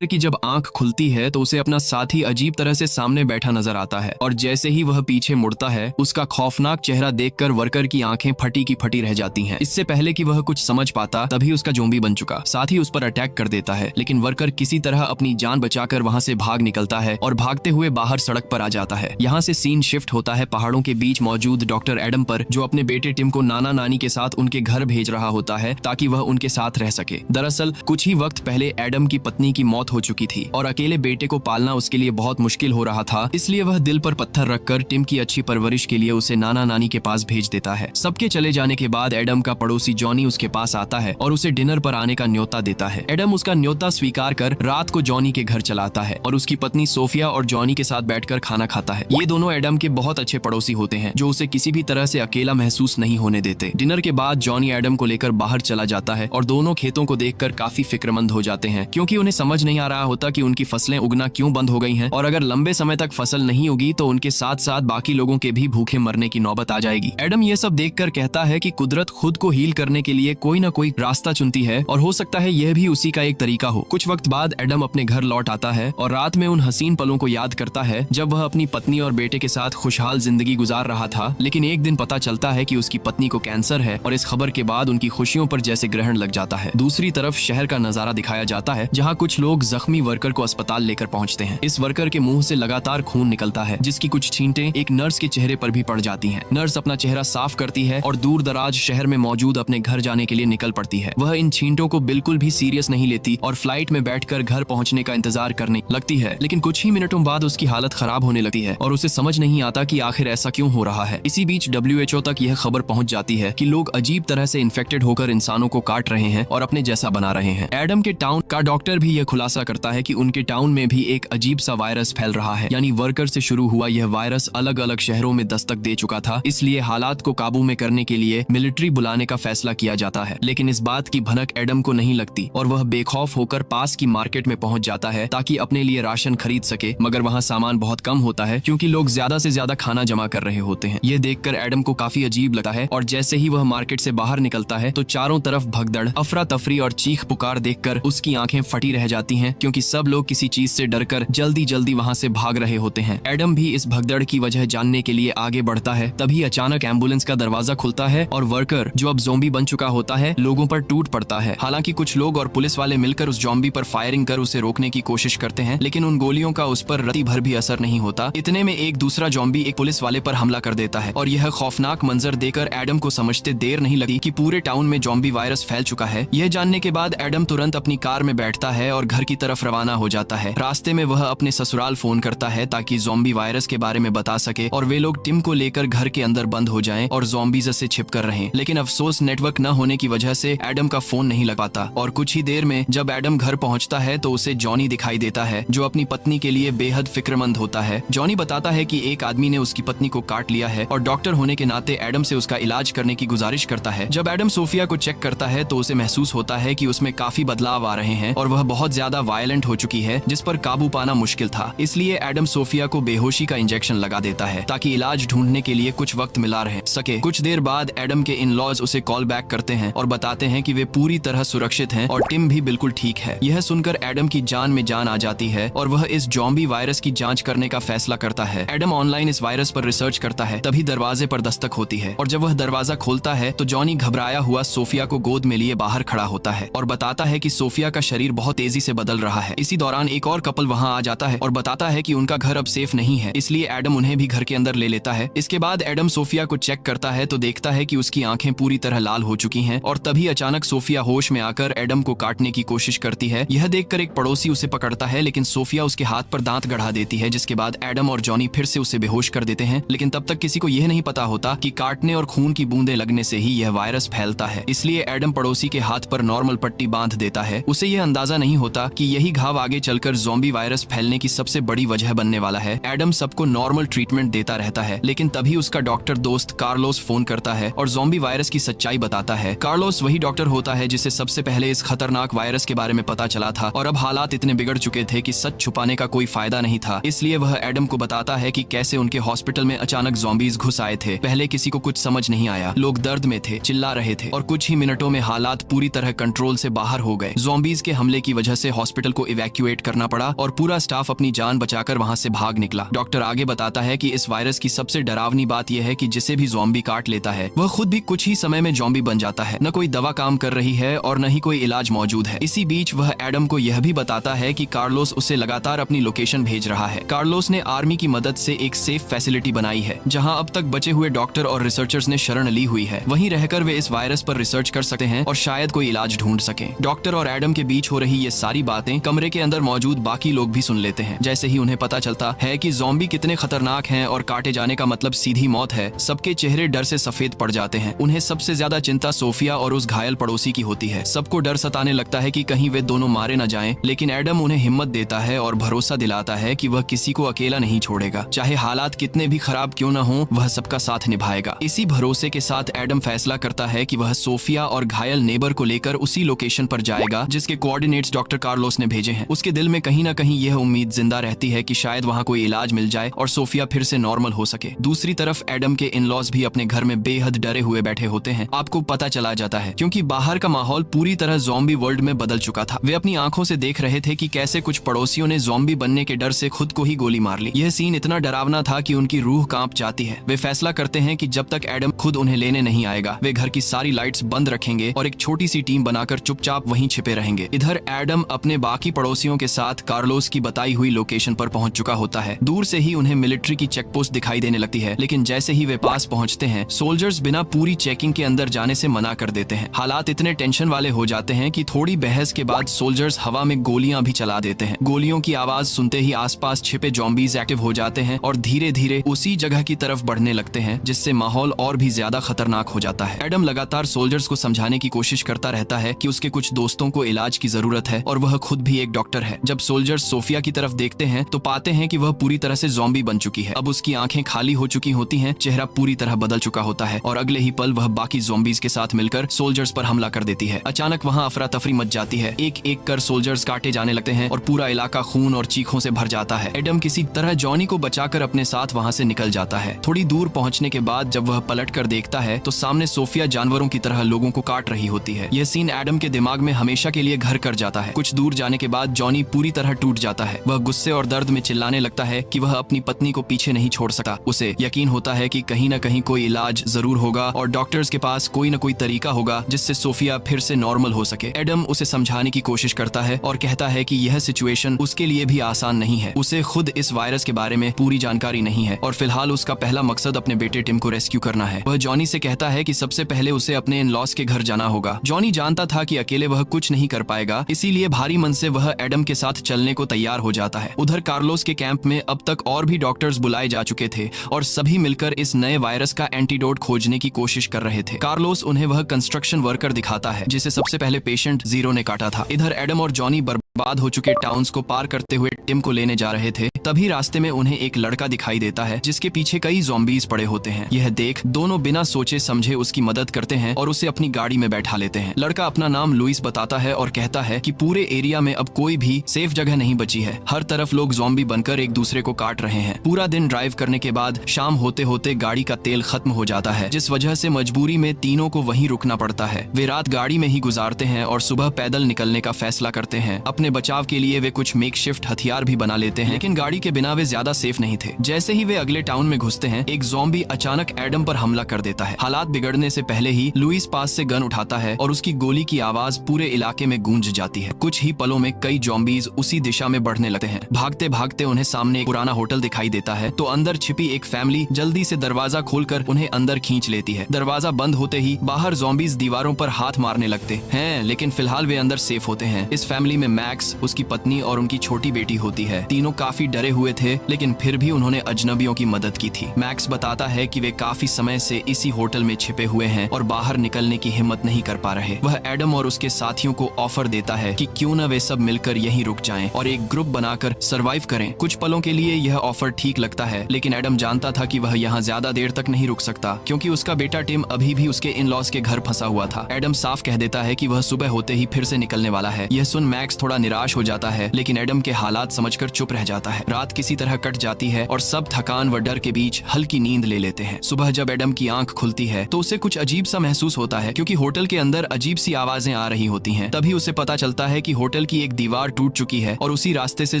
कि जब आंख खुलती है तो उसे अपना साथी अजीब तरह से सामने बैठा नजर आता है और जैसे ही वह पीछे मुड़ता है उसका खौफनाक चेहरा देखकर वर्कर की आंखें फटी की फटी रह जाती हैं। इससे पहले कि वह कुछ समझ पाता तभी उसका ज़ॉम्बी बन चुका साथी उस पर अटैक कर देता है, लेकिन वर्कर किसी तरह अपनी जान बचाकर वहां से भाग निकलता है और भागते हुए बाहर सड़क पर आ जाता है। यहाँ से सीन शिफ्ट होता है पहाड़ों के बीच मौजूद डॉक्टर एडम पर, जो अपने बेटे टिम को नाना नानी के साथ उनके घर भेज रहा होता है ताकि वह उनके साथ रह सके। दरअसल कुछ ही वक्त पहले एडम की पत्नी की मौत हो चुकी थी और अकेले बेटे को पालना उसके लिए बहुत मुश्किल हो रहा था, इसलिए वह दिल पर पत्थर रखकर टिम की अच्छी परवरिश के लिए उसे नाना नानी के पास भेज देता है। सबके चले जाने के बाद एडम का पड़ोसी जॉनी उसके पास आता है और उसे डिनर पर आने का न्योता देता है। एडम उसका न्योता स्वीकार कर रात को जॉनी के घर चलाता है और उसकी पत्नी सोफिया और जॉनी के साथ बैठकर खाना खाता है। ये दोनों एडम के बहुत अच्छे पड़ोसी होते हैं जो उसे किसी भी तरह से अकेला महसूस नहीं होने देते। डिनर के बाद जॉनी एडम को लेकर बाहर चला जाता है और दोनों खेतों को देखकर काफी फिक्रमंद हो जाते हैं, क्योंकि उन्हें समझ नहीं आ रहा होता कि उनकी फसलें उगना क्यों बंद हो गई हैं और अगर लंबे समय तक फसल नहीं उगी तो उनके साथ साथ बाकी लोगों के भी भूखे मरने की नौबत आ जाएगी। एडम ये सब देखकर कहता है कि कुदरत खुद को हील करने के लिए कोई न कोई रास्ता चुनती है और हो सकता है यह भी उसी का एक तरीका हो। कुछ वक्त बाद एडम अपने घर लौट आता है और रात में उन हसीन पलों को याद करता है जब वह अपनी पत्नी और बेटे के साथ खुशहाल जिंदगी गुजार रहा था, लेकिन एक दिन पता चलता है कि उसकी पत्नी को कैंसर है और इस खबर के बाद उनकी खुशियों पर जैसे ग्रहण लग जाता है। दूसरी तरफ शहर का नजारा दिखाया जाता है जहाँ कुछ लोग जख्मी वर्कर को अस्पताल लेकर पहुँचते हैं। इस वर्कर के मुंह से लगातार खून निकलता है जिसकी कुछ छींटें एक नर्स के चेहरे पर भी पड़ जाती हैं। नर्स अपना चेहरा साफ करती है और दूर दराज शहर में मौजूद अपने घर जाने के लिए निकल पड़ती है। वह इन छींटों को बिल्कुल भी सीरियस नहीं लेती और फ्लाइट में बैठकर घर पहुंचने का इंतजार करने लगती है, लेकिन कुछ ही मिनटों बाद उसकी हालत खराब होने लगती है और उसे समझ नहीं आता कि आखिर ऐसा क्यों हो रहा है। इसी बीच WHO तक यह खबर पहुंच जाती है कि लोग अजीब तरह से इन्फेक्टेड होकर इंसानों को काट रहे हैं और अपने जैसा बना रहे हैं। एडम के टाउन का डॉक्टर भी यह खुलासा करता है कि उनके टाउन में भी एक अजीब सा वायरस फैल रहा है, यानी वर्कर से शुरू हुआ यह वायरस अलग अलग शहरों में दस्तक दे चुका था। इसलिए हालात को काबू में करने के लिए मिलिट्री बुलाने का फैसला किया जाता है, लेकिन इस बात की भनक एडम को नहीं लगती और वह बेखौफ होकर पास की मार्केट में पहुंच जाता है ताकि अपने लिए राशन खरीद सके, मगर वहां सामान बहुत कम होता है क्योंकि लोग ज्यादा से ज्यादा खाना जमा कर रहे होते हैं। यह देखकर एडम को काफी अजीब लगता है और जैसे ही वह मार्केट से बाहर निकलता है तो चारों तरफ भगदड़, अफरा तफरी और चीख पुकार देखकर उसकी आंखें फटी रह जाती हैं, क्योंकि सब लोग किसी चीज से डरकर जल्दी जल्दी वहां से भाग रहे होते हैं। एडम भी इस भगदड़ की वजह जानने के लिए आगे बढ़ता है। तभी अचानक एम्बुलेंस का दरवाजा खुलता है और वर्कर, जो अब ज़ॉम्बी बन चुका होता है, लोगों पर टूट पड़ता है। हालांकि कुछ लोग और पुलिस वाले मिलकर उस ज़ॉम्बी पर फायरिंग कर उसे रोकने की कोशिश करते हैं, लेकिन उन गोलियों का उस पर रत्ती भर भी असर नहीं होता। इतने में एक दूसरा ज़ॉम्बी एक पुलिस वाले पर हमला कर देता है और यह खौफनाक मंजर देखकर एडम को समझते देर नहीं लगी कि पूरे टाउन में ज़ॉम्बी वायरस फैल चुका है। यह जानने के बाद एडम तुरंत अपनी कार में बैठता है और घर की तरफ रवाना हो जाता है। रास्ते में वह अपने ससुराल फोन करता है ताकि ज़ॉम्बी वायरस के बारे में बता सके और वे लोग टिम को लेकर घर के अंदर बंद हो जाएं और ज़ॉम्बीज़ से छिप कर रहें। लेकिन अफसोस नेटवर्क न होने की वजह से एडम का फोन नहीं लग पाता और कुछ ही देर में जब एडम घर पहुंचता है तो उसे जॉनी दिखाई देता है, जो अपनी पत्नी के लिए बेहद फिक्रमंद होता है। जॉनी बताता है कि एक आदमी ने उसकी पत्नी को काट लिया है और डॉक्टर होने के नाते एडम से उसका इलाज करने की गुजारिश करता है। जब एडम सोफिया को चेक करता है तो उसे महसूस होता है कि उसमें काफी बदलाव आ रहे हैं और वह बहुत ज्यादा वायलेंट हो चुकी है, जिस पर काबू पाना मुश्किल था। इसलिए एडम सोफिया को बेहोशी का इंजेक्शन लगा देता है ताकि इलाज ढूंढने के लिए कुछ वक्त मिला रह सके। कुछ देर बाद एडम के इन लॉज उसे कॉल बैक करते हैं और बताते हैं कि वे पूरी तरह सुरक्षित हैं और टिम भी बिल्कुल ठीक है। यह सुनकर एडम की जान में जान आ जाती है और वह इस ज़ॉम्बी वायरस की जांच करने का फैसला करता है। एडम ऑनलाइन इस वायरस पर रिसर्च करता है, तभी दरवाजे पर दस्तक होती है और जब वह दरवाजा खोलता है तो जॉनी घबराया हुआ सोफिया को गोद में लिए बाहर खड़ा होता है और बताता है कि सोफिया का शरीर बहुत तेजी से बदल रहा है। इसी दौरान एक और कपल वहां आ जाता है और बताता है कि उनका घर अब सेफ नहीं है, इसलिए एडम उन्हें भी घर के अंदर ले लेता है। इसके बाद एडम सोफिया को चेक करता है तो देखता है कि उसकी आंखें पूरी तरह लाल हो चुकी हैं और तभी अचानक सोफिया होश में आकर एडम को काटने की कोशिश करती है। यह देखकर एक पड़ोसी उसे पकड़ता है, लेकिन सोफिया उसके हाथ पर दांत गढ़ा देती है, जिसके बाद एडम और जॉनी फिर से उसे बेहोश कर देते हैं। लेकिन तब तक किसी को यह नहीं पता होता कि काटने और खून की बूंदें लगने से ही यह वायरस फैलता है। इसलिए एडम पड़ोसी के हाथ पर नॉर्मल पट्टी बांध देता है। उसे यह अंदाजा नहीं होता कि यही घाव आगे चलकर ज़ॉम्बी वायरस फैलने की सबसे बड़ी वजह बनने वाला है। एडम सबको नॉर्मल ट्रीटमेंट देता रहता है, लेकिन तभी उसका डॉक्टर दोस्त कार्लोस फोन करता है और ज़ॉम्बी वायरस की सच्चाई बताता है। कार्लोस वही डॉक्टर होता है जिसे सबसे पहले इस खतरनाक वायरस के बारे में पता चला था और अब हालात इतने बिगड़ चुके थे कि सच छुपाने का कोई फायदा नहीं था। इसलिए वह एडम को बताता है कि कैसे उनके हॉस्पिटल में अचानक ज़ॉम्बीज घुस आए थे। पहले किसी को कुछ समझ नहीं आया, लोग दर्द में थे, चिल्ला रहे थे और कुछ ही मिनटों में हालात पूरी तरह कंट्रोल से बाहर हो गए। ज़ॉम्बीज के हमले की वजह से हॉस्पिटल को इवैक्यूएट करना पड़ा और पूरा स्टाफ अपनी जान बचाकर वहां से भाग निकला। डॉक्टर आगे बताता है कि इस वायरस की सबसे डरावनी बात यह है कि जिसे भी ज़ॉम्बी काट लेता है वह खुद भी कुछ ही समय में ज़ॉम्बी बन जाता है। न कोई दवा काम कर रही है और न ही कोई इलाज मौजूद है। इसी बीच वह एडम को यह भी बताता है कि कार्लोस उसे लगातार अपनी लोकेशन भेज रहा है। कार्लोस ने आर्मी की मदद से एक सेफ फैसिलिटी बनाई है जहां अब तक बचे हुए डॉक्टर और रिसर्चर्स ने शरण ली हुई है। वहीं रहकर वे इस वायरस पर रिसर्च कर सकते हैं और शायद कोई इलाज ढूंढ सकें। डॉक्टर और एडम के बीच हो रही ये सारी बातें कमरे के अंदर मौजूद बाकी लोग भी सुन लेते हैं। जैसे ही उन्हें पता चलता है कि ज़ॉम्बी कितने खतरनाक हैं और काटे जाने का मतलब सीधी मौत है, सबके चेहरे डर से सफेद पड़ जाते हैं। उन्हें सबसे ज्यादा चिंता सोफिया और उस घायल पड़ोसी की होती है। सबको डर सताने लगता है कि कहीं वे दोनों मारे न जाएं, लेकिन एडम उन्हें हिम्मत देता है और भरोसा दिलाता है कि वह किसी को अकेला नहीं छोड़ेगा। चाहे हालात कितने भी खराब क्यों न हो, वह सबका साथ निभाएगा। इसी भरोसे के साथ एडम फैसला करता है कि वह सोफिया और घायल नेबर को लेकर उसी लोकेशन पर जाएगा जिसके कोऑर्डिनेट्स डॉक्टर कार्लोस ने भेजे हैं। उसके दिल में कहीं न कहीं यह उम्मीद जिंदा रहती है कि शायद वहाँ कोई इलाज मिल जाए और सोफिया फिर से नॉर्मल हो सके। दूसरी तरफ एडम के इन-लॉज भी अपने घर में बेहद डरे हुए बैठे होते हैं। आपको पता चला जाता है क्योंकि बाहर का माहौल पूरी तरह ज़ॉम्बी वर्ल्ड में बदल चुका था। वे अपनी आंखों से देख रहे थे कि कैसे कुछ पड़ोसियों ने ज़ॉम्बी बनने के डर से खुद को ही गोली मार ली। यह सीन इतना डरावना था कि उनकी रूह कांप जाती है। वे फैसला करते हैं कि जब तक एडम खुद उन्हें लेने नहीं आएगा, वे घर की सारी लाइट्स बंद रखेंगे और एक छोटी सी टीम बनाकर चुपचाप वहीं छिपे रहेंगे। इधर एडम अपने बाकी पड़ोसियों के साथ कार्लोस की बताई हुई लोकेशन पर पहुंच चुका होता है। दूर से ही उन्हें मिलिट्री की चेकपोस्ट दिखाई देने लगती है, लेकिन जैसे ही वे पास पहुंचते हैं, सोल्जर्स बिना पूरी चेकिंग के अंदर जाने से मना कर देते हैं। हालात इतने टेंशन वाले हो जाते हैं कि थोड़ी बहस के बाद सोल्जर्स हवा में गोलियां भी चला देते हैं। गोलियों की आवाज सुनते ही आसपास छिपे ज़ॉम्बीज एक्टिव हो जाते हैं और धीरे धीरे उसी जगह की तरफ बढ़ने लगते हैं, जिससे माहौल और भी ज्यादा खतरनाक हो जाता है। एडम लगातार सोल्जर्स को समझाने की कोशिश करता रहता है कि उसके कुछ दोस्तों को इलाज की जरूरत है और वह खुद भी एक डॉक्टर है। जब सोल्जर्स सोफिया की तरफ देखते हैं तो पाते हैं कि वह पूरी तरह से ज़ॉम्बी बन चुकी है। अब उसकी आंखें खाली हो चुकी होती हैं, चेहरा पूरी तरह बदल चुका होता है और अगले ही पल वह बाकी ज़ॉम्बीज के साथ मिलकर सोल्जर्स पर हमला कर देती है। अचानक वहां अफरा तफरी मच जाती है। एक एक कर सोल्जर्स काटे जाने लगते हैं और पूरा इलाका खून और चीखों से भर जाता है। एडम किसी तरह जॉनी को बचाकर अपने साथ वहां से निकल जाता है। थोड़ी दूर पहुंचने के बाद जब वह पलट कर देखता है तो सामने सोफिया जानवरों की तरह लोगों को काट रही होती है। यह सीन एडम के दिमाग में हमेशा के लिए घर कर जाता है। कुछ दूर जाने के बाद जॉनी पूरी तरह टूट जाता है। वह गुस्से और दर्द में चिल्लाने लगता है कि वह अपनी पत्नी को पीछे नहीं छोड़ सकता। उसे यकीन होता है कि कहीं न कहीं कोई इलाज जरूर होगा और डॉक्टर्स के पास कोई न कोई तरीका होगा जिससे सोफिया फिर से नॉर्मल हो सके। एडम उसे समझाने की कोशिश करता है और कहता है कि यह सिचुएशन उसके लिए भी आसान नहीं है। उसे खुद इस वायरस के बारे में पूरी जानकारी नहीं है और फिलहाल उसका पहला मकसद अपने बेटे टिम को रेस्क्यू करना है। वह जॉनी से कहता है कि सबसे पहले उसे अपने इन-लॉज के घर जाना होगा। जॉनी जानता था कि अकेले वह कुछ नहीं कर पाएगा, इसीलिए भारी मन से वह एडम के साथ चलने को तैयार हो जाता है। उधर कार्लोस के कैंप में अब तक और भी डॉक्टर्स बुलाए जा चुके थे और सभी मिलकर इस नए वायरस का एंटीडोट खोजने की कोशिश कर रहे थे। कार्लोस उन्हें वह कंस्ट्रक्शन वर्कर दिखाता है जिसे सबसे पहले पेशेंट जीरो ने काटा था। इधर एडम और जॉनी बर्बाद हो चुके टाउन्स को पार करते हुए टिम को लेने जा रहे थे। तभी रास्ते में उन्हें एक लड़का दिखाई देता है जिसके पीछे कई ज़ॉम्बीज पड़े होते हैं। यह देख दोनों बिना सोचे समझे उसकी मदद करते हैं और उसे अपनी गाड़ी में बैठा लेते हैं। लड़का अपना नाम लुइस बताता है और कहता है कि पूरे एरिया में अब कोई भी सेफ जगह नहीं बची है। हर तरफ लोग ज़ॉम्बी बनकर एक दूसरे को काट रहे हैं। पूरा दिन ड्राइव करने के बाद शाम होते होते गाड़ी का तेल खत्म हो जाता है, जिस वजह से मजबूरी में तीनों को वहीं रुकना पड़ता है। वे रात गाड़ी में ही गुजारते हैं और सुबह पैदल निकलने का फैसला करते हैं। अपने बचाव के लिए वे कुछ मेकशिफ्ट हथियार भी बना लेते हैं, लेकिन गाड़ी के बिना वे ज्यादा सेफ नहीं थे। जैसे ही वे अगले टाउन में घुसते हैं, एक ज़ॉम्बी अचानक एडम पर हमला कर देता है। हालात बिगड़ने से पहले ही लुइस पास से गन उठाता है और उसकी गोली की आवाज पूरे इलाके में गूंज जाती है। कुछ ही पलों में कई ज़ॉम्बीज उसी दिशा में बढ़ने लगते हैं। भागते भागते उन्हें सामने एक पुराना होटल दिखाई देता है तो अंदर छिपी एक फैमिली जल्दी से दरवाजा खोलकर उन्हें अंदर खींच लेती है। दरवाजा बंद होते ही बाहर ज़ॉम्बीज दीवारों पर हाथ मारने लगते हैं, लेकिन फिलहाल वे अंदर सेफ होते हैं। इस फैमिली में मैक्स, उसकी पत्नी और उनकी छोटी बेटी होती है। तीनों काफी डरे हुए थे, लेकिन फिर भी उन्होंने अजनबियों की मदद की थी। मैक्स बताता है कि वे काफी समय से इसी होटल में छिपे हुए हैं और बाहर निकलने की हिम्मत नहीं कर पा रहे। वह एडम और उसके साथियों को ऑफर देता है कि क्यों न वे सब मिलकर यहीं रुक जाएं और एक ग्रुप बनाकर सरवाइव करें। कुछ पलों के लिए यह ऑफर ठीक लगता है, लेकिन एडम जानता था कि वह यहाँ ज्यादा देर तक नहीं रुक सकता क्योंकि उसका बेटा टिम अभी भी उसके इन-लॉज के घर फंसा हुआ था। एडम साफ कह देता है कि वह सुबह होते ही फिर से निकलने वाला है। यह सुन मैक्स थोड़ा निराश हो जाता है, लेकिन एडम के हालात समझकर चुप रह जाता है। रात किसी तरह कट जाती है और सब थकान व डर के बीच हल्की नींद ले लेते हैं। सुबह जब एडम की आंख खुलती है तो उसे कुछ अजीब सा महसूस होता है, क्योंकि होटल के अंदर अजीब सी आवाजें आ रही होती हैं। तभी उसे पता चलता है कि होटल की एक दीवार टूट चुकी है और उसी रास्ते से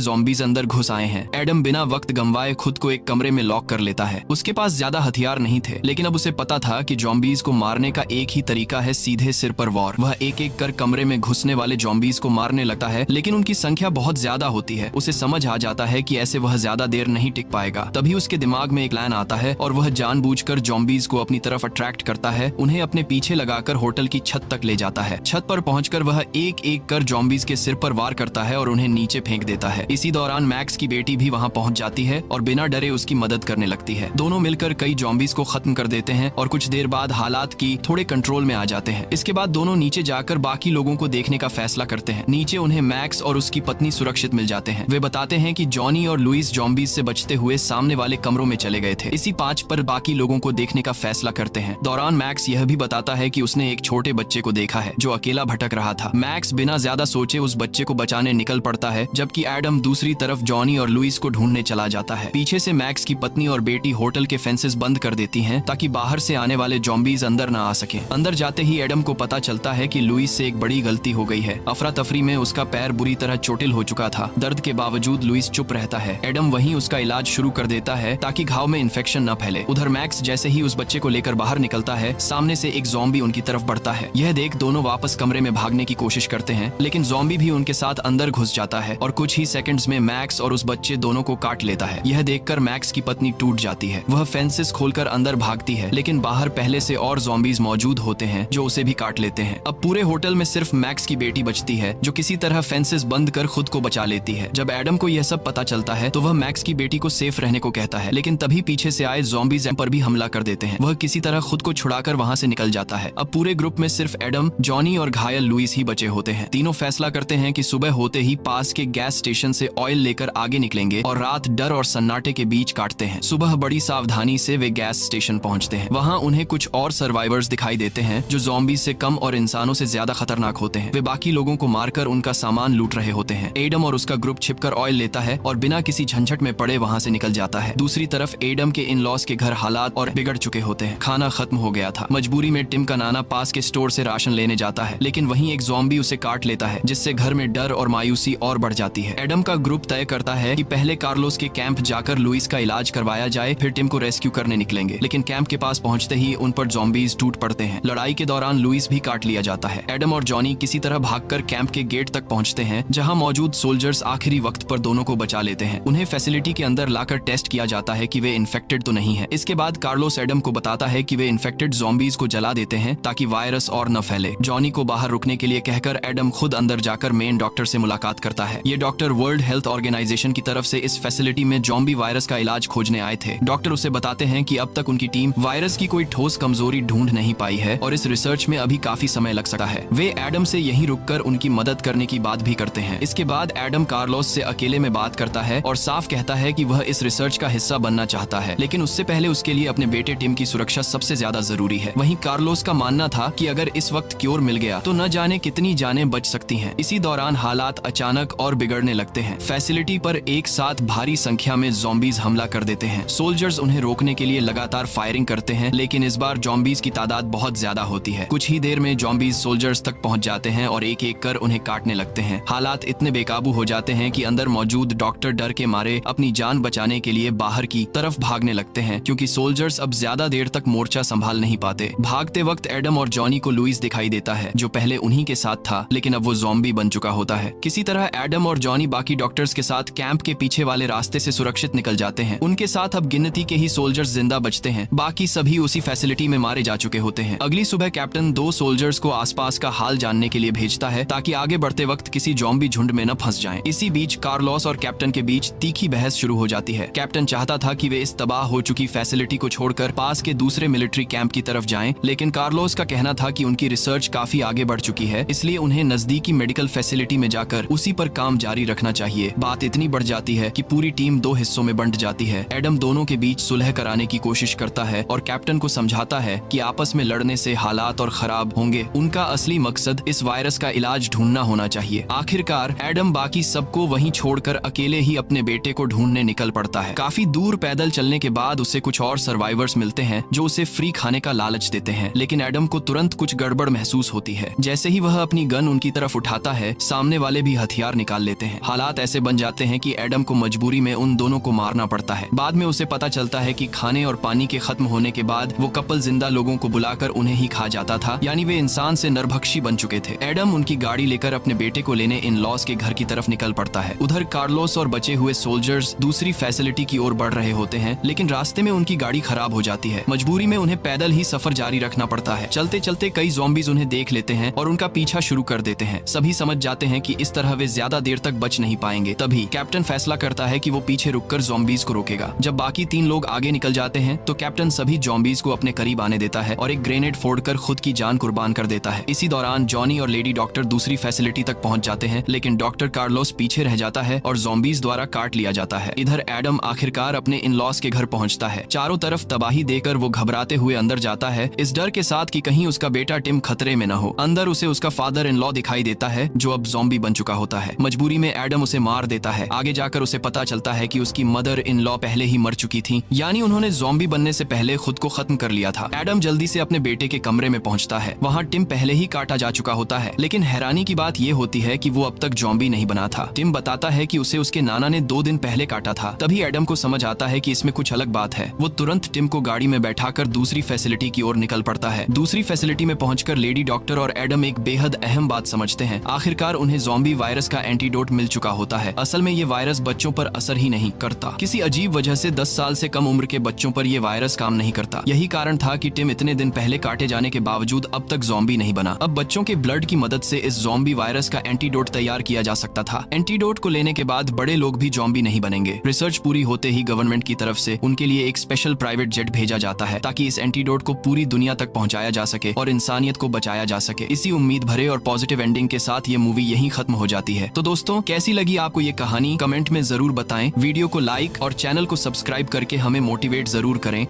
ज़ॉम्बीज़ अंदर घुस आए हैं। एडम बिना वक्त गंवाए खुद को एक कमरे में लॉक कर लेता है। उसके पास ज्यादा हथियार नहीं थे, लेकिन अब उसे पता था कि ज़ॉम्बीज़ को मारने का एक ही तरीका है, सीधे सिर पर वार। वह एक एक कर कमरे में घुसने वाले ज़ॉम्बीज़ को मारने लगता है, लेकिन उनकी संख्या बहुत ज्यादा होती है। उसे समझ आ जाता है कि ऐसे वह ज्यादा देर नहीं टिक पाएगा। तभी उसके दिमाग में एक प्लान आता है और वह जानबूझकर ज़ॉम्बीज़ को अपनी तरफ अट्रैक्ट करता है। उन्हें अपने पीछे लगाकर होटल की छत तक ले जाता है। छत पर पहुंचकर वह एक एक कर ज़ॉम्बीज़ के सिर पर वार करता है और उन्हें नीचे फेंक देता है। इसी दौरान मैक्स की बेटी भी वहां पहुंच जाती है और बिना डरे उसकी मदद करने लगती है। दोनों मिलकर कई ज़ॉम्बीज़ को खत्म कर देते हैं और कुछ देर बाद हालात की थोड़े कंट्रोल में आ जाते हैं। इसके बाद दोनों नीचे जाकर बाकी लोगों को देखने का फैसला करते हैं। नीचे उन्हें मैक्स और उसकी पत्नी सुरक्षित मिल जाते हैं। वे बताते हैं कि जॉनी और लुइस ज़ॉम्बीज़ से बचते हुए सामने वाले कमरों में चले गए थे। इसी पांच पर बाकी लोगों को देखने का फैसला करते हैं। दौरान मैक्स यह भी बताता है कि उसने एक छोटे बच्चे को देखा है जो अकेला भटक रहा था। मैक्स बिना ज्यादा सोचे उस बच्चे को बचाने निकल पड़ता है, जबकि एडम दूसरी तरफ जॉनी और लुइस को ढूंढने चला जाता है। पीछे से मैक्स की पत्नी और बेटी होटल के फेंसेस बंद कर देती हैं ताकि बाहर से आने वाले ज़ॉम्बीज़ अंदर न आ सके। अंदर जाते ही एडम को पता चलता है कि लुइस से एक बड़ी गलती हो गई है। अफरा तफरी में उसका पैर बुरी तरह चोटिल हो चुका था। दर्द के बावजूद लुइस चुप रहता है। एडम वहीं उसका इलाज शुरू कर देता है ताकि घाव में इन्फेक्शन न फैले। उधर मैक्स जैसे ही उस बच्चे को लेकर बाहर निकलता है, सामने से एक ज़ॉम्बी उनकी तरफ बढ़ता है। यह देख दोनों वापस कमरे में भागने की कोशिश करते हैं, लेकिन ज़ॉम्बी भी उनके साथ अंदर घुस जाता है और कुछ ही सेकंड्स में मैक्स और उस बच्चे दोनों को काट लेता है। यह देखकर मैक्स की पत्नी टूट जाती है। वह फेंसेस खोलकर अंदर भागती है, लेकिन बाहर पहले से और ज़ॉम्बीज़ मौजूद होते हैं जो उसे भी काट लेते हैं। अब पूरे होटल में सिर्फ मैक्स की बेटी बचती है जो किसी तरह फेंसेस बंद कर खुद को बचा लेती है। जब एडम को यह सब पता चलता है तो वह मैक्स की बेटी को सेफ रहने को कहता है, लेकिन तभी पीछे से आए ज़ॉम्बीज़ पर भी हमला कर देते हैं। वह किसी तरह खुद को छुड़ाकर वहां से निकल जाता है। अब पूरे ग्रुप में सिर्फ एडम, जॉनी और घायल लुइस ही बचे होते हैं। तीनों फैसला करते हैं कि सुबह होते ही पास के गैस स्टेशन से ऑयल लेकर आगे निकलेंगे और रात डर और सन्नाटे के बीच काटते हैं। सुबह बड़ी सावधानी से वे गैस स्टेशन पहुंचते हैं। वहां उन्हें कुछ और सर्वाइवर्स दिखाई देते हैं जो ज़ॉम्बीज़ से कम और इंसानों से ज्यादा खतरनाक होते हैं। वे बाकी लोगों को मारकर उनका सामान लूट रहे होते हैं। एडम और उसका ग्रुप छिपकर ऑयल लेता है और बिना किसी झंझट में पड़े वहां से निकल जाता है। दूसरी तरफ एडम के इन लॉस के घर हालात और बिगड़ चुके होते हैं। खाना खत्म हो गया था। मजबूरी में टिम का नाना पास के स्टोर से राशन लेने जाता है, लेकिन वहीं एक ज़ॉम्बी उसे काट लेता है, जिससे घर में डर और मायूसी और बढ़ जाती है। एडम का ग्रुप तय करता है कि पहले कार्लोस के कैंप जाकर लुइस का इलाज करवाया जाए, फिर टिम को रेस्क्यू करने निकलेंगे। लेकिन कैंप के पास पहुंचते ही उन पर ज़ॉम्बीज़ टूट पड़ते हैं। लड़ाई के दौरान लुइस भी काट लिया जाता है। एडम और जॉनी किसी तरह भागकर कैंप के गेट तक पहुंचते हैं, जहां मौजूद सोल्जर्स आखिरी वक्त पर दोनों को बचा लेते हैं। उन्हें फैसिलिटी के अंदर लाकर टेस्ट किया जाता है कि वे इन्फेक्टेड तो नहीं है। इसके बाद कार्लोस एडम को बताता है कि वे इन्फेक्टेड ज़ॉम्बीज़ को जला देते हैं ताकि वायरस और न फैले। जॉनी को बाहर रुकने के लिए कहकर एडम खुद अंदर जाकर मेन डॉक्टर से मुलाकात करता है। ये डॉक्टर वर्ल्ड हेल्थ ऑर्गेनाइजेशन की तरफ से इस फैसिलिटी में ज़ॉम्बी वायरस का इलाज खोजने आए थे। डॉक्टर उसे बताते हैं कि अब तक उनकी टीम वायरस की कोई ठोस कमजोरी ढूंढ नहीं पाई है और इस रिसर्च में अभी काफी समय लग सकता है। वे एडम से यहीं रुककर उनकी मदद करने की बात भी करते हैं। इसके बाद एडम कार्लोस से अकेले में बात करता है और साफ कहता है कि वह इस रिसर्च का हिस्सा बनना चाहता है, लेकिन उससे पहले उसके लिए अपने बेटे टिम की सुरक्षा सबसे ज्यादा जरूरी है। वहीं कार्लोस का मानना था कि अगर इस वक्त क्योर मिल गया तो न जाने कितनी जानें बच सकती हैं। इसी दौरान हालात अचानक और बिगड़ने लगते हैं। फैसिलिटी पर एक साथ भारी संख्या में ज़ॉम्बीज़ हमला कर देते हैं। सोल्जर्स उन्हें रोकने के लिए लगातार फायरिंग करते हैं, लेकिन इस बार ज़ॉम्बीज़ की तादाद बहुत ज्यादा होती है। कुछ ही देर में ज़ॉम्बीज़ सोल्जर्स तक पहुंच जाते हैं और एक एक कर उन्हें काटने लगते हैं। हालात इतने बेकाबू हो जाते हैं कि अंदर मौजूद डॉक्टर डर के मारे अपनी जान बचाने के लिए बाहर की तरफ भागने लगते हैं, क्योंकि सोल्जर्स अब ज्यादा देर तक मोर्चा संभाल नहीं पाते। भागते वक्त एडम और जॉनी को लुइस दिखाई देता है, जो पहले उन्हीं के साथ था, लेकिन अब वो ज़ॉम्बी बन चुका होता है। किसी तरह एडम और जॉनी बाकी डॉक्टर्स के साथ कैंप के पीछे वाले रास्ते से सुरक्षित निकल जाते हैं। उनके साथ अब गिनती के ही सोल्जर्स जिंदा बचते हैं, बाकी सभी उसी फैसिलिटी में मारे जा चुके होते हैं। अगली सुबह कैप्टन 2 सोल्जर्स को आसपास का हाल जानने के लिए भेजता है ताकि आगे बढ़ते वक्त किसी ज़ॉम्बी झुंड में न फंस जाएं। इसी बीच कार्लोस और कैप्टन के बीच तीखी बहस शुरू हो जाती है। कैप्टन चाहता था कि वे इस तबाह हो चुकी फैसिलिटी को छोड़कर पास के दूसरे मिलिट्री कैंप की तरफ जाएं, लेकिन कार्लोस का कहना था कि उनकी रिसर्च काफी आगे बढ़ चुकी है, इसलिए उन्हें नजदीकी मेडिकल फैसिलिटी में जाकर उसी पर काम जारी रखना चाहिए। बात इतनी बढ़ जाती है कि पूरी टीम 2 हिस्सों में बंट जाती है। एडम दोनों के बीच सुलह कराने की कोशिश करता है और कैप्टन को समझाता है कि आपस में लड़ने से हालात और खराब होंगे। उनका असली मकसद इस वायरस का इलाज ढूंढना होना चाहिए। आखिरकार एडम बाकी सबको वहीं छोड़कर अकेले ही अपने बेटे को ढूंढने निकल पड़ता है। काफी दूर पैदल चलने के बाद उसे कुछ और सर्वाइवर्स मिलते हैं जो उसे फ्री खाने का लालच देते हैं, लेकिन एडम को तुरंत कुछ गड़बड़ महसूस होती है। जैसे ही वह अपनी गन उनकी तरफ उठाता है, सामने वाले भी हथियार निकाल लेते हैं। हालात ऐसे बन जाते हैं कि एडम को मजबूरी में उन दोनों को मारना पड़ता है। बाद में उसे पता चलता है कि खाने और पानी के खत्म होने के बाद वो कपल जिंदा लोगों को बुलाकर उन्हें ही खा जाता था, यानी वे इंसान से नरभक्षी बन चुके थे। एडम उनकी गाड़ी लेकर अपने बेटे को लेने इन लॉस के घर की तरफ निकल पड़ता है। उधर कार्लोस और बचे हुए सोल्जर्स दूसरी फैसिलिटी की ओर बढ़ रहे होते हैं, लेकिन रास्ते में उनकी गाड़ी खराब हो जाती है। मजबूरी में उन्हें पैदल ही सफर जारी रखना पड़ता है। चलते चलते कई ज़ॉम्बीज उन्हें देख लेते हैं और उनका पीछा शुरू कर देते हैं। सभी समझ जाते हैं कि इस तरह वे ज्यादा देर तक बच नहीं पाएंगे। तभी कैप्टन फैसला करता है कि वो पीछे रुककर ज़ॉम्बीज को रोकेगा। जब बाकी 3 लोग आगे निकल जाते हैं तो कैप्टन सभी ज़ॉम्बीज को अपने करीब आने देता है और एक ग्रेनेड फोड़कर खुद की जान कुर्बान कर देता है। इसी दौरान जॉनी और लेडी डॉक्टर दूसरी फैसिलिटी तक पहुंच जाते हैं, लेकिन डॉक्टर कार्लोस पीछे रह जाता है और ज़ॉम्बीज द्वारा काट लिया जाता है। इधर एडम आखिरकार अपने इन लॉस के घर पहुंचता है। चारों तरफ तबाही देकर वो घबराते हुए अंदर जाता है, इस डर के साथ कि कहीं उसका बेटा टिम खतरे में न हो। अंदर उसे उसका फादर इन लॉ दिखाई देता है जो अब ज़ॉम्बी बन चुका होता है। मजबूरी में एडम उसे मार देता है। आगे जाकर उसे पता चलता है कि उसकी मदर इन लॉ पहले ही मर चुकी थी, यानी उन्होंने ज़ॉम्बी बनने से पहले खुद को खत्म कर लिया था। एडम जल्दी से अपने बेटे के कमरे में पहुंचता है। वहाँ टिम पहले ही काटा जा चुका होता है, लेकिन हैरानी की बात यह होती है कि वो अब तक ज़ॉम्बी नहीं बना था। टिम बताता है कि उसे उसके नाना ने 2 दिन पहले काटा था। तभी एडम को समझ आता है कि इसमें कुछ अलग बात है। वो तुरंत टिम को गाड़ी में बैठाकर दूसरी फैसिलिटी की ओर निकल पड़ता है। दूसरी फैसिलिटी में पहुंचकर लेडी डॉक्टर और एडम एक बेहद अहम बात समझते हैं। आखिरकार उन्हें ज़ॉम्बी वायरस का एंटीडोट मिल चुका होता है। असल में ये वायरस बच्चों पर असर ही नहीं करता। किसी अजीब वजह से 10 साल से कम उम्र के बच्चों पर यह वायरस काम नहीं करता। यही कारण था कि टिम इतने दिन पहले काटे जाने के बावजूद अब तक ज़ॉम्बी नहीं बना। अब बच्चों के ब्लड की मदद से इस ज़ॉम्बी वायरस का एंटीडोट तैयार किया जा सकता था। एंटीडोट को लेने के बाद बड़े लोग भी ज़ॉम्बी नहीं बनेंगे। रिसर्च पूरी होते ही गवर्नमेंट की तरफ से उनके लिए एक स्पेशल प्राइवेट जेट भेजा जाता है ताकि इस एंटीडोट को पूरी दुनिया तक पहुंचाया जा सके और इंसानियत को बचाया जा सके। इसी उम्मीद भरे और पॉजिटिव एंडिंग के साथ ये मूवी यहीं खत्म हो जाती है। तो दोस्तों, कैसी लगी आपको ये कहानी? कमेंट में जरूर बताएं। वीडियो को लाइक और चैनल को सब्सक्राइब करके हमें मोटिवेट जरूर करें।